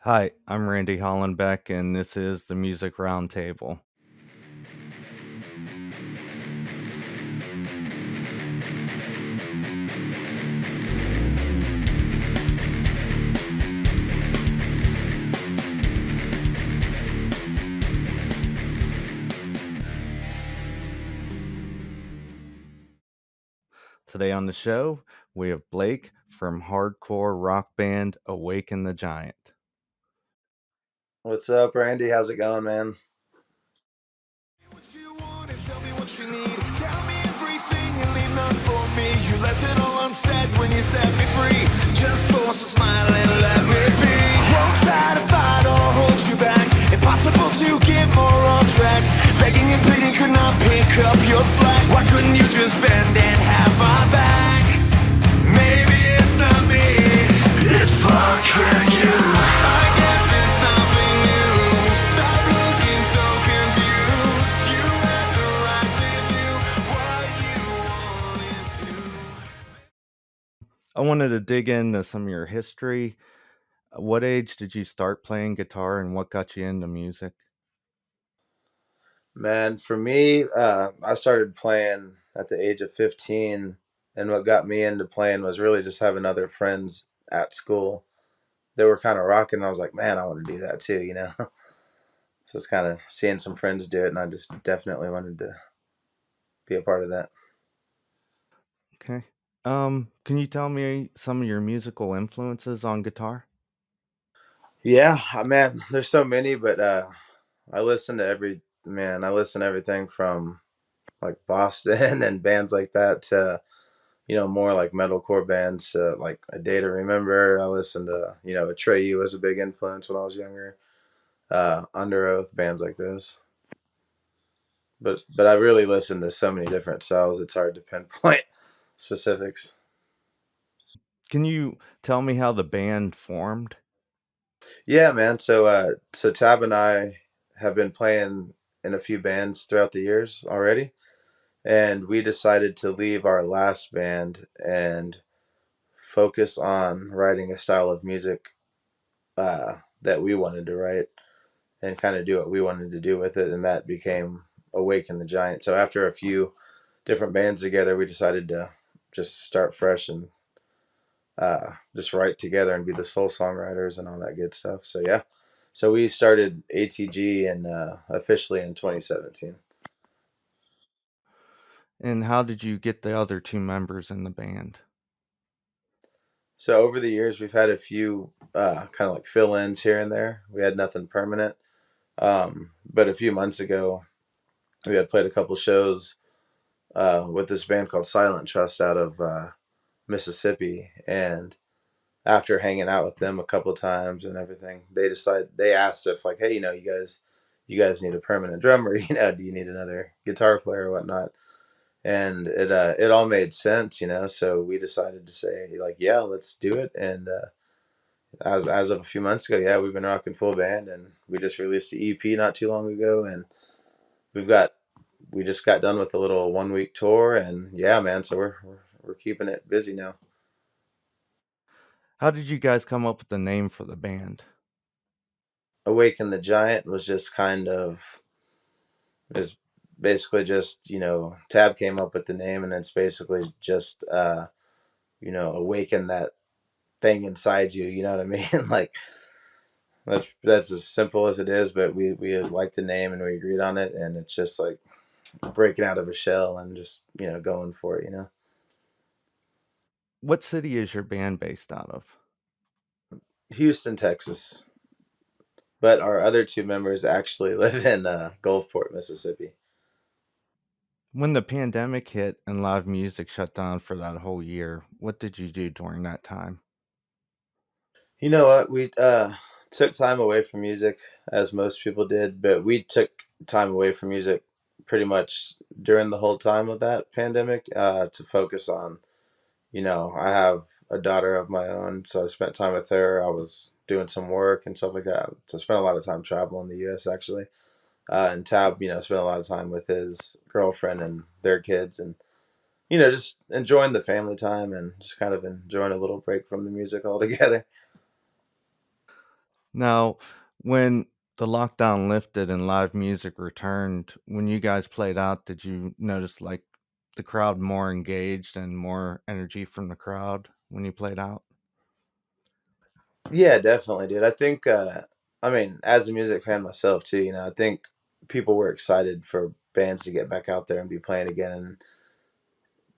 Hi, I'm Randy Hollenbeck, and this is the Music Roundtable. Today on the show, we have Blake from hardcore rock band Awaken the Giant. What's up, Randy? How's it going, man? What you want and tell me what you need. Tell me everything and leave none for me. You left it all unsaid when you set me free. Just force a smile and let me be. Won't try to fight or hold you back. Impossible to get more on track. Begging and pleading could not pick up your slack. Why couldn't you just bend and have my back? Maybe it's not me. It's fucking you. I guess it's nothing new. Stop looking so confused. You had the right to do what you wanted to. I wanted to dig into some of your history. What age did you start playing guitar, and what got you into music? Man, for me, I started playing at the age of 15, and what got me into playing was really just having other friends at school. They were kind of rocking, and I was like, man, I want to do that too, you know? So it's kind of seeing some friends do it, and I just definitely wanted to be a part of that. Okay. Can you tell me some of your musical influences on guitar? Yeah, man, there's so many, but I listen to I listen to everything from like Boston and bands like that to more like metalcore bands, like A Day to Remember. I listened to, Atreyu was a big influence when I was younger. Under Oath, bands like this. But I really listened to so many different styles. It's hard to pinpoint specifics. Can you tell me how the band formed? Yeah, man. So Tab and I have been playing in a few bands throughout the years already, and we decided to leave our last band and focus on writing a style of music that we wanted to write and kind of do what we wanted to do with it, and that became Awaken the Giant. So after a few different bands together, we decided to just start fresh and just write together and be the sole songwriters and all that good stuff. So yeah, so we started ATG and officially in 2017. And how did you get the other two members in the band? So over the years, we've had a few kind of like fill-ins here and there. We had nothing permanent, but a few months ago, we had played a couple shows with this band called Silent Trust out of Mississippi, and after hanging out with them a couple of times and everything, they asked if like, hey, you guys need a permanent drummer, do you need another guitar player or whatnot? And it all made sense, so we decided to say like, yeah, let's do it. And as of a few months ago, yeah, we've been rocking full band, and we just released the EP not too long ago, and we've got we just got done with a little 1 week tour, and yeah, man, so we're keeping it busy now. How did you guys come up with the name for the band? Awaken the Giant was just kind of is basically just Tab came up with the name, and it's basically just awaken that thing inside you. You know what I mean? Like that's as simple as it is, but we like the name and we agreed on it, and it's just like breaking out of a shell and just going for it. What city is your band based out of? Houston, Texas, but our other two members actually live in Gulfport, Mississippi. When the pandemic hit and live music shut down for that whole year, what did you do during that time? You know what? We took time away from music, as most people did, but we took time away from music pretty much during the whole time of that pandemic to focus on. I have a daughter of my own, so I spent time with her. I was doing some work and stuff like that. So I spent a lot of time traveling the U.S. actually. And Tab, spent a lot of time with his girlfriend and their kids, and just enjoying the family time and just kind of enjoying a little break from the music altogether. Now, when the lockdown lifted and live music returned, when you guys played out, did you notice, like, the crowd more engaged and more energy from the crowd when you played out? Yeah, definitely, dude. I think, I mean, as a music fan myself too, you know, I think people were excited for bands to get back out there and be playing again. And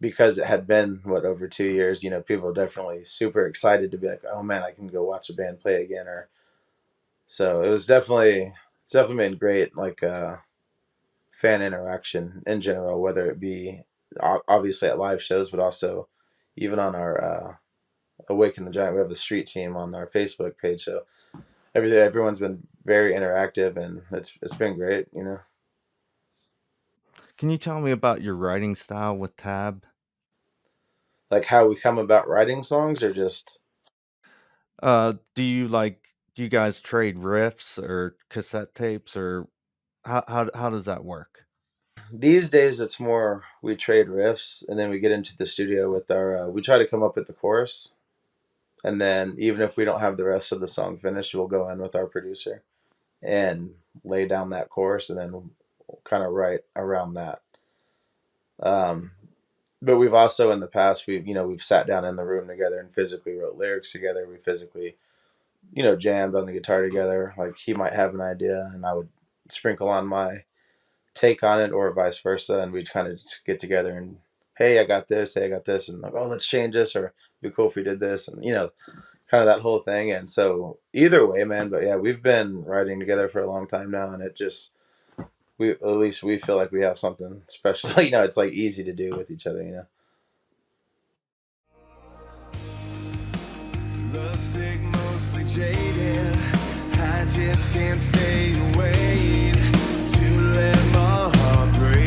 because it had been, what, over 2 years, you know, people were definitely super excited to be like, oh man, I can go watch a band play again. Or so it's definitely been great, like, fan interaction in general, whether it be obviously at live shows, but also even on our, Awaken the Giant. We have the street team on our Facebook page. So everyone's been very interactive, and it's been great. You know, Can you tell me about your writing style with Tab? like how we come about writing songs, or just Do you guys trade riffs or cassette tapes, or how does that work? these days it's more we trade riffs, and then we get into the studio with our. We try to come up with the chorus, and then even if we don't have the rest of the song finished, we'll go in with our producer and lay down that chorus, and then we'll kind of write around that. Um, but we've also in the past we've sat down in the room together and physically wrote lyrics together. We physically jammed on the guitar together. Like he might have an idea, and I would sprinkle on my take on it, or vice versa, and we'd kind of just get together and, hey, I got this. Hey, I got this, and like, oh, let's change this, or it'd be cool if we did this, and kind of that whole thing. And so either way, man. But yeah, we've been writing together for a long time now, and it just we at least we feel like we have something special. It's like easy to do with each other. Love sick, mostly jaded. I just can't stay away to let my heart break.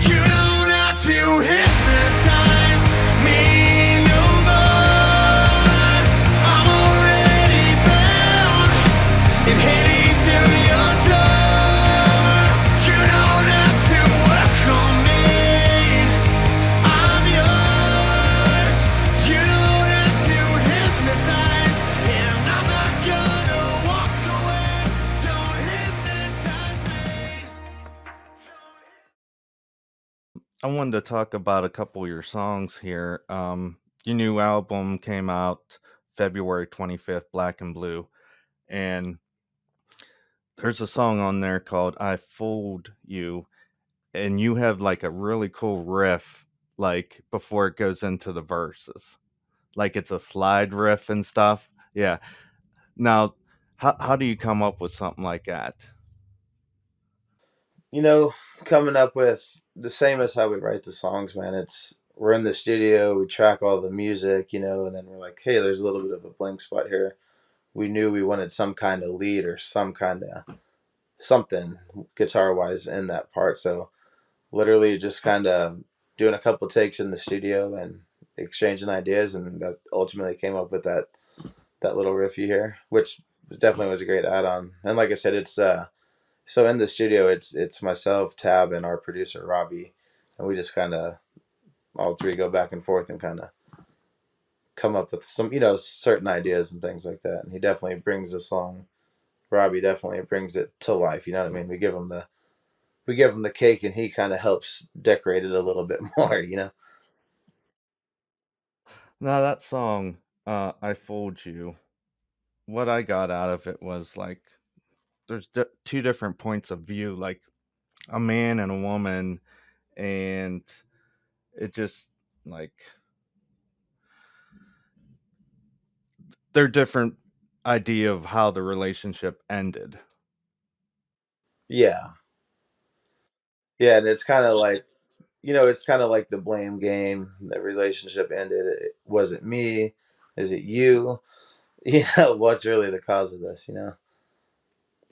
You don't have to hypnotize me no more. I'm already bound and heading to your door. You don't have to work on me. I'm yours. You don't have to hypnotize, and I'm not gonna walk away. Don't hypnotize me. I wanted to talk about a couple of your songs here. Your new album came out February 25th, Black and Blue, and there's a song on there called I Fooled You, and you have like a really cool riff like before it goes into the verses. Like it's a slide riff and stuff. Yeah. Now, how do you come up with something like that? you know, Coming up with the same as how we write the songs, man. It's we're in the studio, we track all the music, and then we're like, hey, there's a little bit of a blank spot here. We knew we wanted some kind of lead or some kind of something guitar wise in that part. So literally just kind of doing a couple takes in the studio and exchanging ideas, and that ultimately came up with that little riff you hear, which definitely was a great add on. And like I said, it's so in the studio, it's myself, Tab, and our producer Robbie, and we just kind of all three go back and forth and kind of come up with some certain ideas and things like that. And he definitely brings the song. Robbie definitely brings it to life. You know what I mean? We give him the cake, and he kind of helps decorate it a little bit more. Now that song, I Fooled You, what I got out of it was like there's two different points of view, like a man and a woman, and it just like their different idea of how the relationship ended. Yeah, yeah, and it's kind of like it's kind of like the blame game. The relationship ended. Was it me? Is it you? What's really the cause of this?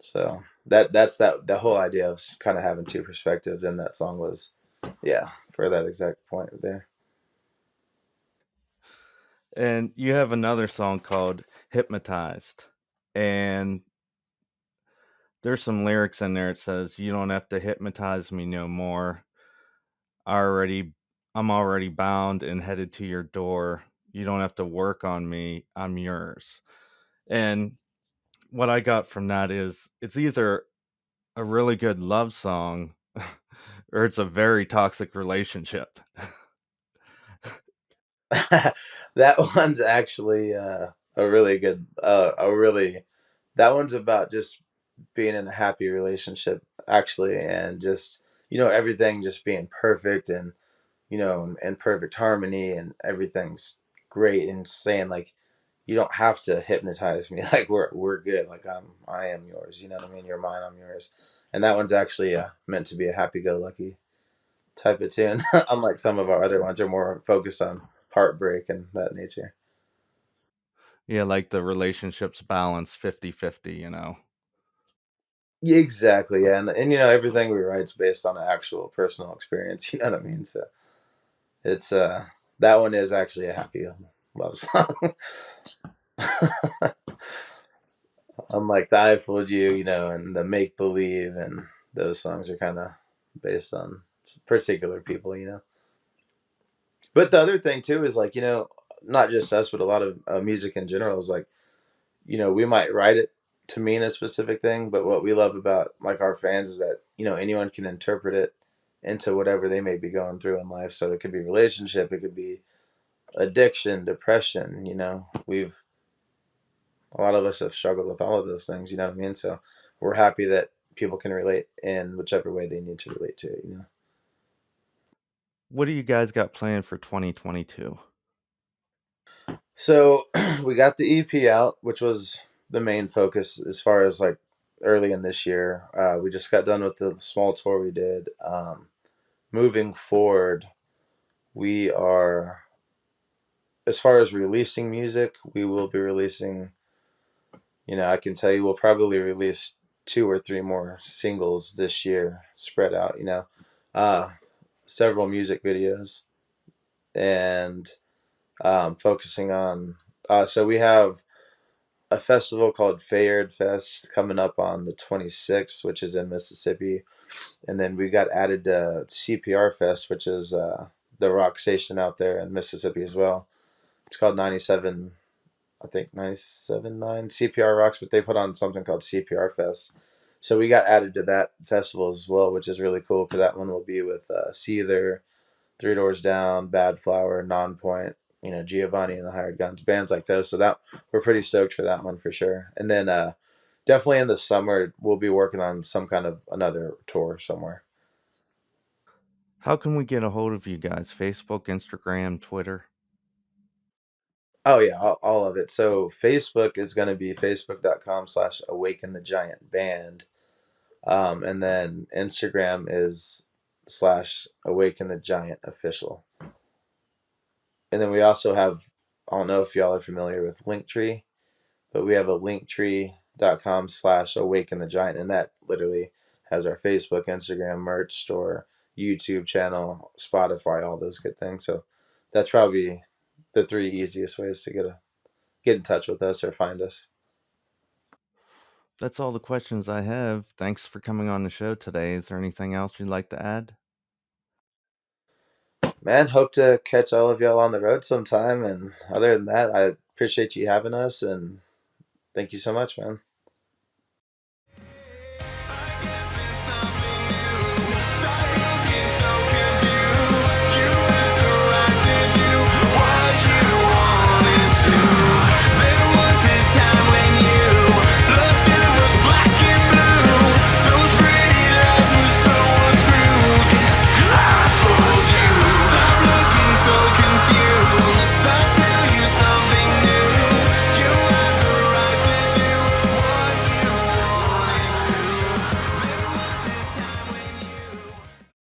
So that's the whole idea of kind of having two perspectives in that song was, yeah, for that exact point there. And you have another song called Hypnotized. And there's some lyrics in there. It says, "You don't have to hypnotize me no more. I already I'm already bound and headed to your door. You don't have to work on me. I'm yours." And what I got from that is it's either a really good love song or it's a very toxic relationship. That one's actually a really good, a really, that one's about just being in a happy relationship, actually, and just, everything just being perfect and, and perfect harmony and everything's great and saying, like, you don't have to hypnotize me. Like, we're good. Like, I am yours. You know what I mean? You're mine, I'm yours. And that one's actually meant to be a happy-go-lucky type of tune. Unlike some of our other ones are more focused on heartbreak and that nature. Yeah, like the relationship's balance 50-50, you know? Yeah, exactly. Yeah. And everything we write's based on actual personal experience. You know what I mean? So it's that one is actually a happy love song. Unlike the I Fooled You, and the Make Believe, and those songs are kind of based on particular people. But the other thing too is, like, not just us, but a lot of music in general is like, we might write it to mean a specific thing, but what we love about, like, our fans is that, anyone can interpret it into whatever they may be going through in life. So it could be relationship, it could be addiction, depression, we've a lot of us have struggled with all of those things, you know what I mean? So we're happy that people can relate in whichever way they need to relate to it. What do you guys got planned for 2022? So we got the EP out, which was the main focus as far as, like, early in this year. We just got done with the small tour we did. Moving forward, we are, as far as releasing music, we will be releasing, I can tell you we'll probably release two or three more singles this year, spread out, uh, several music videos, and focusing on, so we have a festival called Fayard Fest coming up on the 26th, which is in Mississippi. And then we got added to CPR Fest, which is the rock station out there in Mississippi as well. It's called 97, I think 97.9 CPR Rocks, but they put on something called CPR Fest. So we got added to that festival as well, which is really cool because that one will be with Seether, Three Doors Down, Bad Flower, Nonpoint, Giovanni and the Hired Guns, bands like those. So that we're pretty stoked for that one for sure. And then definitely in the summer we'll be working on some kind of another tour somewhere. How can we get a hold of you guys? Facebook, Instagram, Twitter? Oh yeah, all of it. So Facebook is going to be facebook.com/Awaken the Giant Band. And then Instagram is /Awaken the Giant Official. And then we also have, I don't know if y'all are familiar with Linktree, but we have a linktree.com/Awaken the Giant, and that literally has our Facebook, Instagram, merch store, YouTube channel, Spotify, all those good things. So that's probably the three easiest ways to get in touch with us or find us. That's all the questions I have. Thanks for coming on the show today. Is there anything else you'd like to add? Man, hope to catch all of y'all on the road sometime. And other than that, I appreciate you having us, and thank you so much, man.